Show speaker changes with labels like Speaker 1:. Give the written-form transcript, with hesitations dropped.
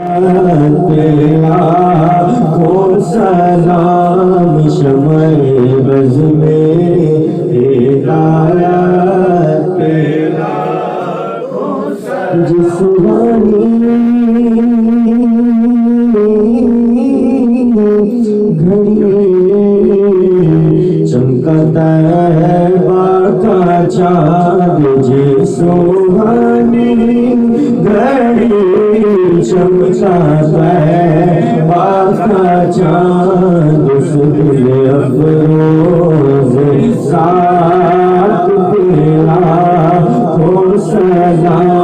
Speaker 1: तेरा खो सलाम शमए बज़ में हिदायत तेरा खो सलाम जिस वाणी चमका तैबा का चाँद जे सुहानी घड़ी चमका तैबा का चाँद सुबह अफरोज़ साथ तेरा खो सलाम